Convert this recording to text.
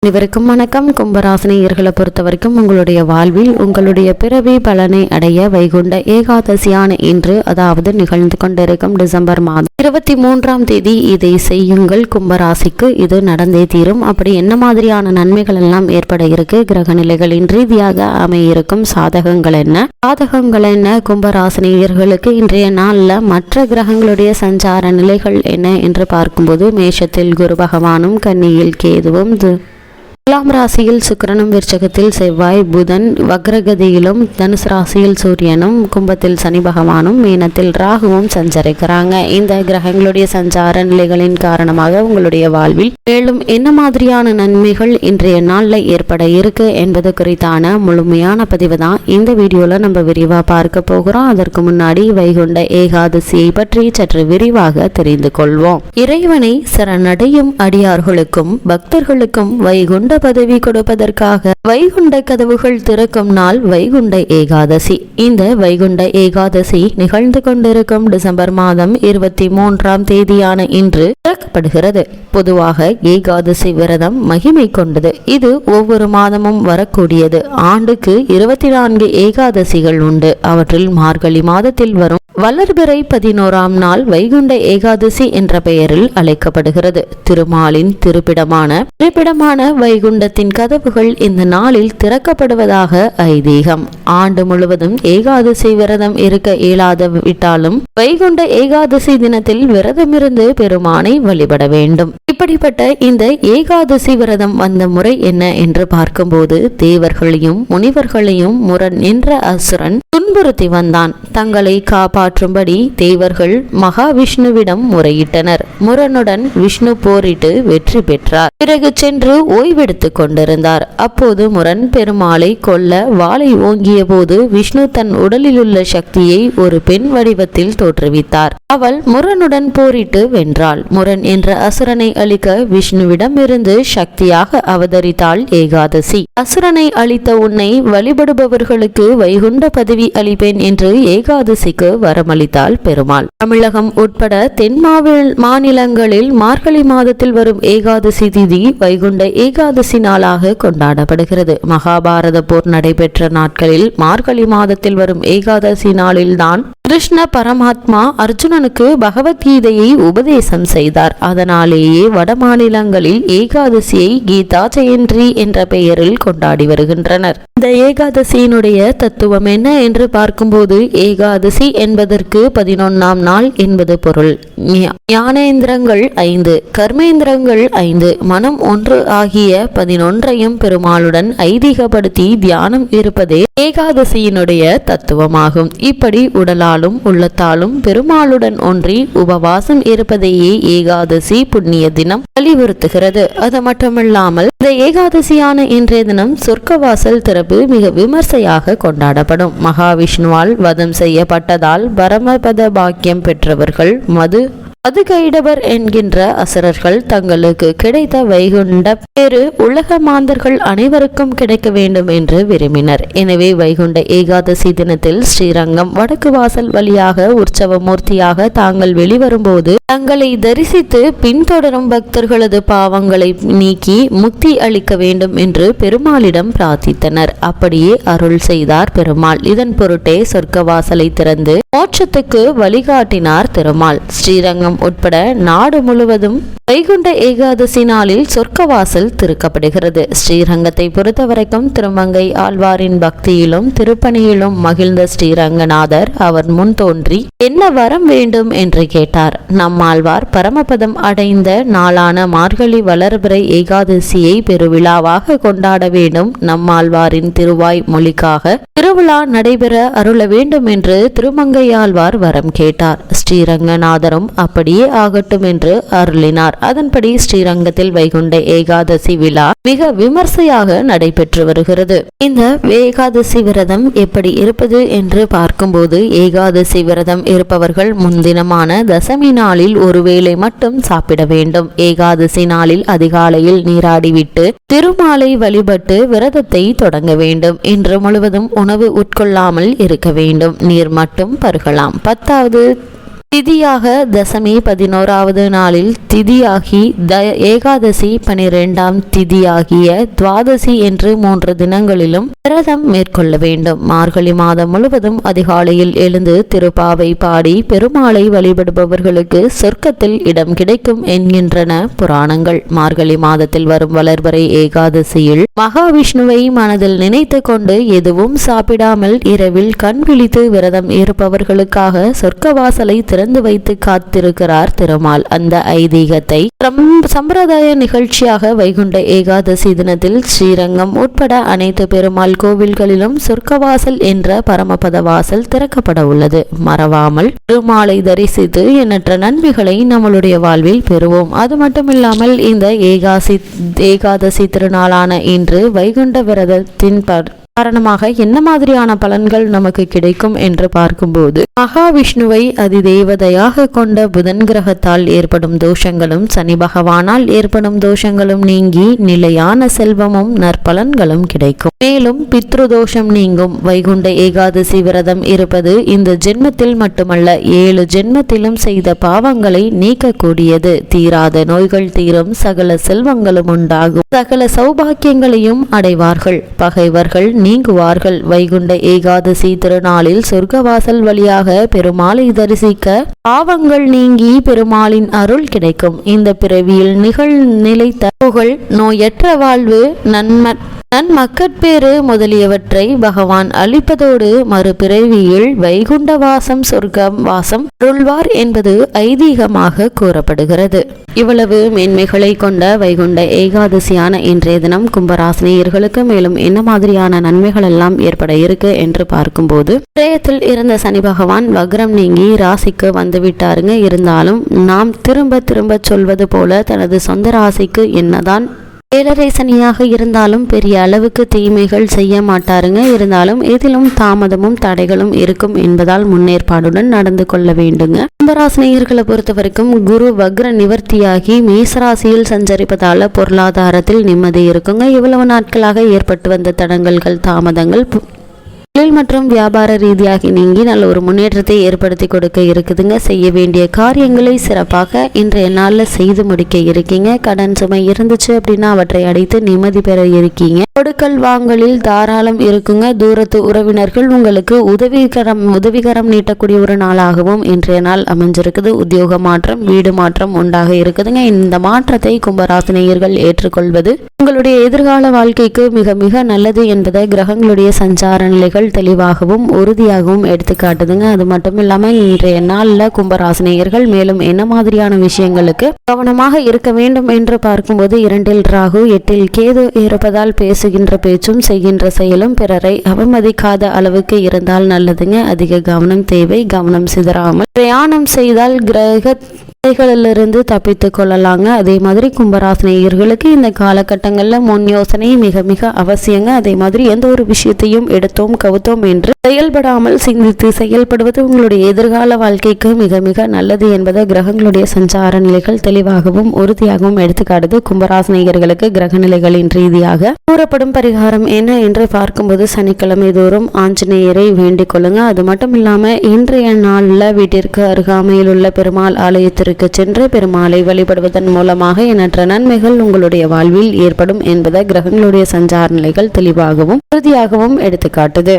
அனைவருக்கும் வணக்கம். கும்பராசினியர்களை பொறுத்த வரைக்கும் உங்களுடைய வாழ்வில் உங்களுடைய பிறவி பலனை அடைய வைகுண்ட ஏகாதசியான இன்று, அதாவது நிகழ்ந்து கொண்டிருக்கும் டிசம்பர் மாதம் 23ஆம் தேதி இதை செய்யுங்கள். கும்பராசிக்கு இது நடந்தே தீரும். அப்படி என்ன மாதிரியான நன்மைகள் எல்லாம் ஏற்பட இருக்கு, கிரக நிலைகளின் ரீதியாக அமையிருக்கும் சாதகங்கள் என்ன, சாதகங்கள் என்ன, கும்பராசினியர்களுக்கு இன்றைய நாளில் மற்ற கிரகங்களுடைய சஞ்சார நிலைகள் என்ன என்று பார்க்கும்போது, மேஷத்தில் குரு பகவானும், கன்னியில் கேதுவும், துலாம் ராசியில் சுக்கிரனும், விருச்சகத்தில் செவ்வாய் புதன், வக்ரகதியிலும் தனுசு ராசியில் சூரியனும், கும்பத்தில் சனி பகவானும், மீனத்தில் ராகுவும் சஞ்சரிக்கிறாங்க. இந்த கிரகங்களுடைய சஞ்சார நிலைகளின் காரணமாக உங்களுடைய வாழ்வில் மேலும் என்ன மாதிரியான நன்மைகள் இன்றைய நாளில் ஏற்பட இருக்கு என்பது குறித்தான முழுமையான பதிவு தான் இந்த வீடியோல நம்ம விரிவா பார்க்க போகிறோம். அதற்கு முன்னாடி வைகுண்ட ஏகாதசியை பற்றி சற்று விரிவாக தெரிந்து கொள்வோம். இறைவனை சரணடையும் அடியார்களுக்கும் பக்தர்களுக்கும் வைகுண்ட பதவி கொடுப்பதற்காக வைகுண்ட கதவுகள் திறக்கும் நாள் வைகுண்ட ஏகாதசி. இந்த வைகுண்ட ஏகாதசி நிகழ்ந்து கொண்டிருக்கும் டிசம்பர் மாதம் 23ஆம் தேதியான இன்று திறக்கப்படுகிறது. பொதுவாக ஏகாதசி விரதம் மகிமை கொண்டது. இது ஒவ்வொரு மாதமும் வரக்கூடியது. ஆண்டுக்கு 24 ஏகாதசிகள் உண்டு. அவற்றில் மார்கழி மாதத்தில் வரும் வளர்பிறை 11ஆம் நாள் வைகுண்ட ஏகாதசி என்ற பெயரில் அழைக்கப்படுகிறது. திருமாலின் திருப்பிடமான வைகுண்டத்தின் கதவுகள் இந்த நாளில் திறக்கப்படுவதாக ஐதீகம். ஆண்டு முழுவதும் ஏகாதசி விரதம் இருக்க இயலாத விட்டாலும் வைகுண்ட ஏகாதசி தினத்தில் விரதமிருந்து பெருமானை வழிபட வேண்டும். இப்படிப்பட்ட இந்த ஏகாதசி விரதம் வந்த முறை என்ன என்று பார்க்கும்போது, தேவர்களையும் முனிவர்களையும் முரண் என்ற அசுரன் துன்புறுத்தி வந்தான். தங்களை காப்பாற்றும்படி தேவர்கள் மகாவிஷ்ணுவிடம் முறையிட்டனர். முரனுடன் விஷ்ணு போரிட்டு வெற்றி பெற்றார். பிறகு சென்று ஓய்வெடுத்துக் கொண்டிருந்தார். அப்போது முரண் பெருமாளை கொல்ல வாளை ஓங்கிய போது விஷ்ணு தன் உடலிலுள்ள சக்தியை ஒரு பெண் வடிவத்தில் தோற்றுவித்தார். அவள் முரனுடன் போரிட்டு வென்றாள். முரண் என்ற அசுரனை அழிக்க விஷ்ணுவிடம் இருந்து சக்தியாக அவதரித்தாள் ஏகாதசி. அசுரனை அழித்த உன்னை வழிபடுபவர்களுக்கு வைகுண்ட பதவி அளிப்பேன் என்று ஏகாதசிக்கு வரமளித்தாள் பெருமாள். தமிழகம் உட்பட தென் மாநிலங்களில் மார்கழி மாதத்தில் வரும் ஏகாதசி திதி வைகுண்ட ஏகாதசி நாளாக கொண்டாடப்படுகிறது. மகாபாரத போர் நடைபெற்ற நாட்களில் மார்கழி மாதத்தில் வரும் ஏகாதசி நாளில்தான் கிருஷ்ண பரமாத்மா அர்ஜுனனுக்கு பகவத்கீதையை உபதேசம் செய்தார். அதனாலேயே வட மாநிலங்களில் ஏகாதசியை கீதா ஜெயந்தி என்ற பெயரில் கொண்டாடி வருகின்றனர். இந்த ஏகாதசியினுடைய தத்துவம் என்ன என்று பார்க்கும்போது, ஏகாதசி என்பதற்கு 11ஆம் நாள் என்பது பொருள். ஞானேந்திரங்கள் 5, கர்மேந்திரங்கள் 5, மனம் 1 ஆகிய 11ஐயும் பெருமாளுடன் ஐதீகப்படுத்தி தியானம் இருப்பதே ஏகாதசியினுடைய தத்துவமாகும். இப்படி உடலாலும் உள்ளத்தாலும் பெருமாளுடன் ஒன்றி உபவாசம் இருப்பதையே ஏகாதசி புண்ணிய தினம் வலியுறுத்துகிறது. அது மட்டுமில்லாமல் இந்த ஏகாதசியான இன்றைய தினம் சொர்க்கவாசல் திறப்பு மிக விமர்சையாக கொண்டாடப்படும். மகாவிஷ்ணுவால் வதம் செய்யப்பட்டதால் பரமபத பாக்கியம் பெற்றவர்கள் மதுகைடவர் என்கின்ற அசுரர்கள் தங்களுக்கு கிடைத்த வைகுண்ட பேரு உலக மாந்தர்கள் அனைவருக்கும் கிடைக்க வேண்டும் என்று விரும்பினர். எனவே வைகுண்ட ஏகாதசி தினத்தில் ஸ்ரீரங்கம் வடக்கு வாசல் வழியாக உற்சவ மூர்த்தியாக தாங்கள் வெளிவரும்போது தங்களை தரிசித்து பின்தொடரும் பக்தர்களது பாவங்களை நீக்கி முக்தி அளிக்க வேண்டும் என்று பெருமாளிடம் பிரார்த்தித்தனர். அப்படியே அருள் செய்தார் பெருமாள். இதன் பொருட்டே சொர்க்கவாசலை திறந்து மோட்சத்துக்கு வழிகாட்டினார் திருமால். ஸ்ரீரங்கம் உட்பட நாடு முழுவதும் வைகுண்ட ஏகாதசி நாளில் சொர்க்கவாசல் திறக்கப்படுகிறது. ஸ்ரீரங்கத்தை பொறுத்தவரைக்கும் திருமங்கை ஆழ்வாரின் பக்தியிலும் திருப்பணியிலும் மகிழ்ந்த ஸ்ரீரங்கநாதர் அவர் முன் தோன்றி என்ன வரம் வேண்டும் என்று கேட்டார். நம்மாழ்வார் பரமபதம் அடைந்த நாளான மார்கழி வளர்பிறை ஏகாதசியை பெருவிழாவாக கொண்டாட வேண்டும். நம்மாழ்வாரின் திருவாய் மொழிக்காக திருவிழா நடைபெற அருள வேண்டும் என்று திருமங்கையாழ்வார் வரம் கேட்டார். ஸ்ரீரங்கநாதரும் அப்படியே ஆகட்டும் என்று அருளினார். அதன்படி ஸ்ரீரங்கத்தில் வைகுண்ட ஏகாதசி விழா மிக விமர்சையாக நடைபெற்று வருகிறது. இந்த ஏகாதசி விரதம் எப்படி இருப்பது என்று பார்க்கும்போது, ஏகாதசி விரதம் இருப்பவர்கள் முன்தினமான தசமி நாளில் ஒருவேளை மட்டும் சாப்பிட வேண்டும். ஏகாதசி நாளில் அதிகாலையில் நீராடிவிட்டு திருமாலை வழிபட்டு விரதத்தை தொடங்க வேண்டும். இன்று முழுவதும் உணவு உட்கொள்ளாமல் இருக்க வேண்டும். நீர் மட்டும் பருகலாம். 10வது திதியாக தசமி 11வது நாளில் திதியாகி ஏகாதசி 12ஆம் திதியாகிய துவாதசி என்று 3 தினங்களிலும் விரதம் மேற்கொள்ள வேண்டும். மார்கழி மாதம் முழுவதும் அதிகாலையில் எழுந்து திருப்பாவை பாடி பெருமாளை வழிபடுபவர்களுக்கு சொர்க்கத்தில் இடம் கிடைக்கும் என்கின்றன புராணங்கள். மார்கழி மாதத்தில் வரும் வளர்வரை ஏகாதசியில் மகாவிஷ்ணுவை மனதில் நினைத்து கொண்டு எதுவும் சாப்பிடாமல் இரவில் கண் விழித்து விரதம் இருப்பவர்களுக்காக சொர்க்கவாசலை திறந்து வைத்து காத்திருக்கிறார் திருமால். அந்த ஐதீகத்தை சம்பிரதாய நிகழ்ச்சியாக வைகுண்ட ஏகாதசி தினத்தில் ஸ்ரீரங்கம் உட்பட அனைத்து பெருமாள் கோவில்களிலும் சொர்க்கவாசல் என்ற பரமபத வாசல் திறக்கப்பட உள்ளது. மறவாமல் திருமாலை தரிசித்து எண்ணற்ற நன்மைகளை நம்மளுடைய வாழ்வில் பெறுவோம். அது மட்டுமில்லாமல் இந்த ஏகாதசி திருநாளான இன்று வைகுண்ட விரதத்தின் காரணமாக என்ன மாதிரியான பலன்கள் நமக்கு கிடைக்கும் என்று பார்க்கும்போது, மகாவிஷ்ணுவை அதிதேவதையாக கொண்ட புதன் கிரகத்தால் ஏற்படும் தோஷங்களும் சனி பகவானால் ஏற்படும் தோஷங்களும் நீங்கி நிலையான செல்வமும் நற்பலன்களும் கிடைக்கும். மேலும் பித்ரு தோஷம் நீங்கும். வைகுண்ட ஏகாதசி விரதம் இருப்பது இந்த ஜென்மத்தில் மட்டுமல்ல 7 ஜென்மத்திலும் செய்த பாவங்களை நீக்கக்கூடியது. தீராத நோய்கள் தீரும், சகல செல்வங்களும் உண்டாகும், சகல சௌபாக்கியங்களையும் அடைவார்கள், பகைவர்கள் நீங்குவார்கள். வைகுண்ட ஏகாதசி திருநாளில் சொர்க்கவாசல் வழியாக பெருமாளை தரிசிக்க பாவங்கள் நீங்கி பெருமாளின் அருள் கிடைக்கும். இந்த பிறவியில் நிலைத்த புகழ், நோயற்ற வாழ்வு, நன்மக்கட்பேறு முதலியவற்றை பகவான் அளிப்பதோடு மறுபிறவியில் வைகுண்ட வாசம் சொர்க்கம் வாசம் அருள்வார் என்பது ஐதீகமாக கூறப்படுகிறது. இவ்வளவு மேன்மைகளை கொண்ட வைகுண்ட ஏகாதசியான இன்றைய தினம் கும்பராசினியர்களுக்கு மேலும் என்ன மாதிரியான நன்மைகள் எல்லாம் ஏற்பட இருக்கு என்று பார்க்கும்போது, பிரயத்தில் இருந்த சனி பகவான் வக்ரம் நீங்கி ராசிக்கு வந்து விட்டாருங்க. இருந்தாலும் நாம் திரும்ப சொல்வது போல தனது சொந்த ராசிக்கு என்னதான் ஏழரை சனியாக இருந்தாலும் பெரிய அளவுக்கு தீமைகள் செய்ய மாட்டாருங்க. இருந்தாலும் இதிலும் தாமதமும் தடைகளும் இருக்கும் என்பதால் முன்னேற்பாடுடன் நடந்து கொள்ள வேண்டுங்க. கும்பராசினியர்களை பொறுத்த வரைக்கும் குரு வக்ர நிவர்த்தியாகி மேசராசியில் சஞ்சரிப்பதால பொருளாதாரத்தில் நிம்மதி இருக்குங்க. இவ்வளவு நாட்களாக ஏற்பட்டு வந்த தடங்கல்கள் தாமதங்கள் தொழில் மற்றும் வியாபார ரீதியாக நீங்கி நல்ல ஒரு முன்னேற்றத்தை ஏற்படுத்தி கொடுக்க இருக்குதுங்க. செய்ய வேண்டிய காரியங்களை சிறப்பாக இன்றைய நாளில் செய்து முடிக்க இருக்கீங்க. கடன் சுமை இருந்துச்சு அப்படின்னா அவற்றை அடைத்து நிம்மதி பெற இருக்கீங்க. கொடுக்கல் வாங்கலில் தாராளம் இருக்குங்க. தூரத்து உறவினர்கள் உங்களுக்கு உதவிகரம் நீட்டக்கூடிய ஒரு நாளாகவும் இன்றைய நாள் அமைஞ்சிருக்குது. உத்தியோக மாற்றம், வீடு மாற்றம் உண்டாக இருக்குதுங்க. இந்த மாற்றத்தை கும்பராசினியர்கள் ஏற்றுக்கொள்வது உங்களுடைய எதிர்கால வாழ்க்கைக்கு மிக மிக நல்லது என்பதை கிரகங்களுடைய சஞ்சார நிலைகள் தெளிவாகவும் உறுதியாகவும் எடுத்துக்காட்டுதுங்க. அது மட்டும் இல்லாம இன்றைய நாள்ல கும்பராசினியர்கள் மேலும் என்ன மாதிரியான விஷயங்களுக்கு கவனமாக இருக்க வேண்டும் என்று பார்க்கும்போது, 2இல் ராகு 8இல் கேது இருப்பதால் பேசுகின்ற பேச்சும் செய்கின்ற செயலும் பிறரை அவமதிக்காத அளவுக்கு இருந்தால் நல்லதுங்க. அதிக கவனம் தேவை. கவனம் சிதறாமல் பிரயாணம் செய்தால் கிரகங்களிலிருந்து தப்பித்துக் கொள்ளலாங்க. அதே மாதிரி கும்பராசினியர்களுக்கு இந்த காலகட்டங்களில் முன் யோசனை மிக மிக அவசியங்க. அதே மாதிரி எந்த ஒரு விஷயத்தையும் எடுத்தோம் கவுத்தோம் என்று செயல்படாமல் சிந்தித்து செயல்படுவது உங்களுடைய எதிர்கால வாழ்க்கைக்கு மிக மிக நல்லது என்பதை கிரகங்களுடைய சஞ்சார நிலைகள் தெளிவாகவும் உறுதியாகவும் எடுத்துக்காட்டுது. கும்பராசினியர்களுக்கு கிரக நிலைகளின் ரீதியாக கூறப்படும் பரிகாரம் என்ன என்று பார்க்கும்போது, சனிக்கிழமை தோறும் ஆஞ்சநேயரை வேண்டிக் கொள்ளுங்க. அது மட்டும் இல்லாம இன்றைய நாளில் வீட்டிற்கு அருகாமையில் உள்ள பெருமாள் ஆலயத்திற்கு சென்று பெருமாளை வழிபடுவதன் மூலமாக எண்ணற்ற நன்மைகள் உங்களுடைய வாழ்வில் ஏற்படும் என்பதை கிரகங்களுடைய சஞ்சார நிலைகள் தெளிவாகவும் உறுதியாகவும் எடுத்துக்காட்டுது.